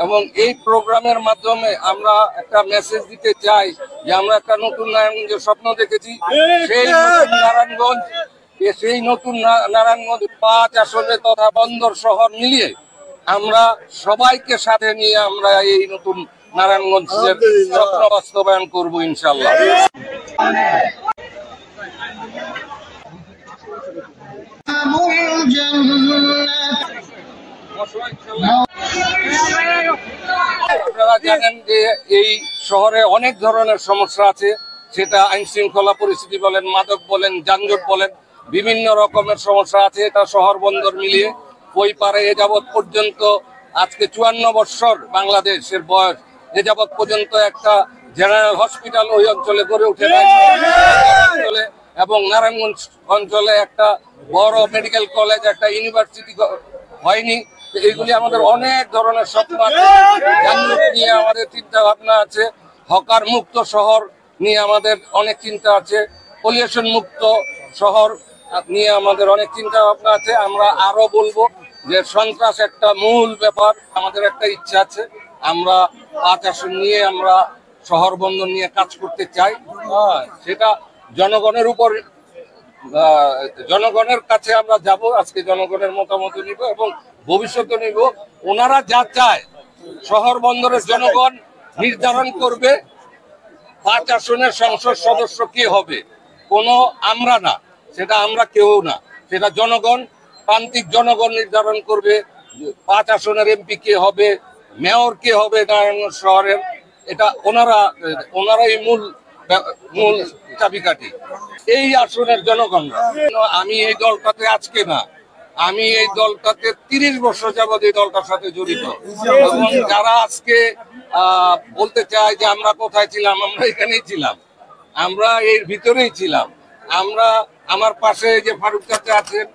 এবং এই প্রোগ্রামের মাধ্যমে আমরা একটা মেসেজ দিতে চাই যে আমরা একটা নতুন নারায়ণগঞ্জের স্বপ্ন দেখেছি। সেই নতুন নারায়ণগঞ্জ 5 আসনে তথা বন্দর শহর মিলিয়ে আমরা সবাইকে সাথে নিয়ে আমরা এই নতুন নারায়ণগঞ্জের স্বপ্ন বাস্তবায়ন করবো ইনশাল্লাহ। আপনারা জানেন যে এই শহরে অনেক ধরনের সমস্যা আছে, সেটা আইন শৃঙ্খলা পরিস্থিতি বলেন, মাদক বলেন, যানজট বলেন, বিভিন্ন রকমের সমস্যা আছে। এটা শহর বন্দর মিলিয়ে ওই পারে এ যাবৎ পর্যন্ত আজকে 54 বৎসর বাংলাদেশের বয়স, এ যাবৎ পর্যন্ত একটা জেনারেল হসপিটাল ওই অঞ্চলে গড়ে উঠে অঞ্চলে, এবং নারায়ণগঞ্জ অঞ্চলে একটা বড় মেডিকেল কলেজ, একটা ইউনিভার্সিটি হয়নি। এইগুলি আমাদের অনেক ধরনের স্বপ্ন আছে, নিয়ে আমাদের চিন্তা ভাবনা আছে। হকার মুক্ত শহর নিয়ে আমাদের অনেক চিন্তা আছে, পলিউশন মুক্ত শহর নিয়ে আমাদের অনেক চিন্তা ভাবনা আছে। আমরা আরো বলবো যে সন্ত্রাস একটা মূল ব্যাপার, আমাদের একটা ইচ্ছা আছে, আমরা 5 আসন নিয়ে আমরা শহর বন্দর নিয়ে কাজ করতে চাই। সেটা জনগণের উপর, জনগণের কাছে আমরা যাব, আজকে জনগণের মতামত নিব এবং ভবিষ্যতে নিব। ওনারা যা চায় শহর বন্দরের জনগণ নির্ধারণ করবে 5 আসনের সংসদ সদস্য কে হবে, কোনো আমরা না, সেটা আমরা কেউ না, সেটা জনগণ, প্রান্তিক জনগণ নির্ধারণ করবে 5 আসনের এমপি কে হবে, মেয়র কে হবে নারায়ণগঞ্জ শহরের। এটা ওনারাই মূল চাবিকাঠি, এই আসনের জনগণরা। আমি এই দলটাতে আজকে না, আমি এই দলটাতে 30 বছর যাবৎ এই দলটার সাথে জড়িত। এবং যারা আজকে বলতে চায় যে আমরা কোথায় ছিলাম, আমরা এখানেই ছিলাম, আমরা এর ভিতরেই ছিলাম। আমরা, আমার পাশে যে ফারুক চাচা আছেন,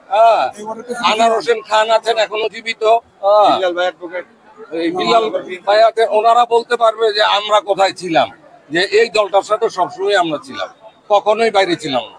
আনার হোসেন খান আছেন এখনো জীবিত, বিলাল ভাই আছেন, ওনারা বলতে পারবে যে আমরা কোথায় ছিলাম, যে এই দলটার সাথে সবসময় আমরা ছিলাম, কখনোই বাইরে ছিলাম না।